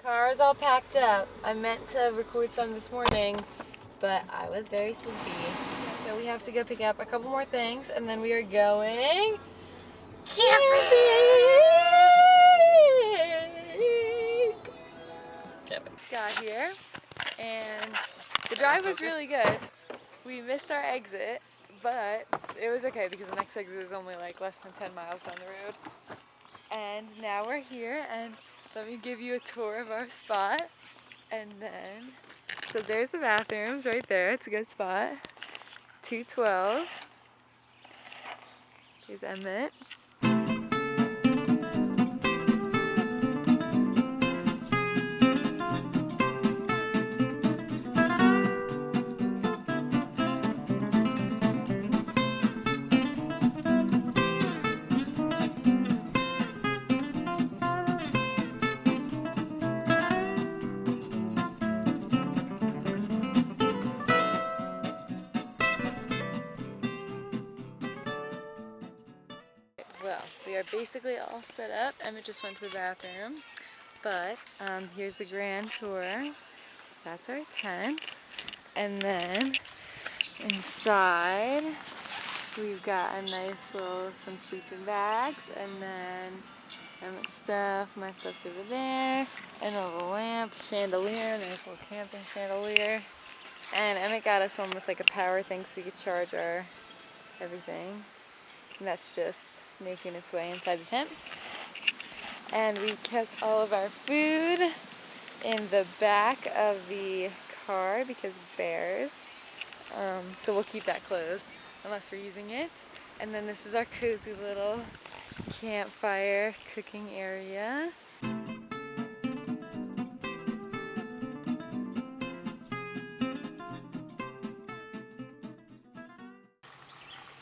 Car's all packed up. I meant to record some this morning, but I was very sleepy. So we have to go pick up a couple more things, and then we are going camping. Just got here, and the drive was really good. We missed our exit, but it was okay because the next exit is only like less than 10 miles down the road. And now we're here, and let me give you a tour of our spot. And then, so there's the bathrooms right there. It's a good spot. 212. Here's Emmett. Well, we are basically all set up. Emmett just went to the bathroom, but here's the grand tour. That's our tent. And then inside, we've got a nice little, some sleeping bags, and then Emmett's stuff, my stuff's over there, and a little lamp, chandelier, nice little camping chandelier. And Emmett got us one with like a power thing so we could charge our everything. And that's just snaking its way inside the tent. And we kept all of our food in the back of the car because bears. So we'll keep that closed unless we're using it. And then this is our cozy little campfire cooking area.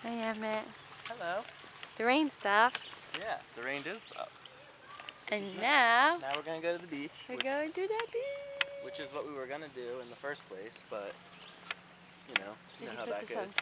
Hey Emmett. Hello. The rain stopped. Yeah, the rain did stop. And now we're gonna go to the beach. We're going to the beach. Which is what we were gonna do in the first place, but you know how that goes.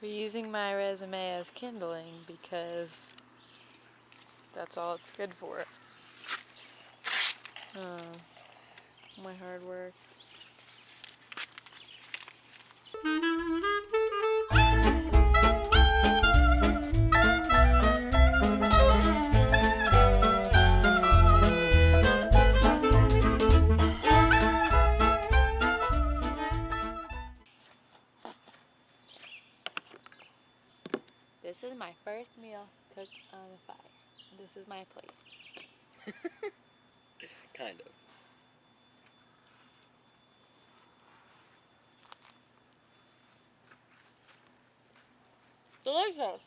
We're using my resume as kindling because that's all it's good for. My hard work. This is my first meal cooked on the fire. This is my plate. Kind of. Delicious.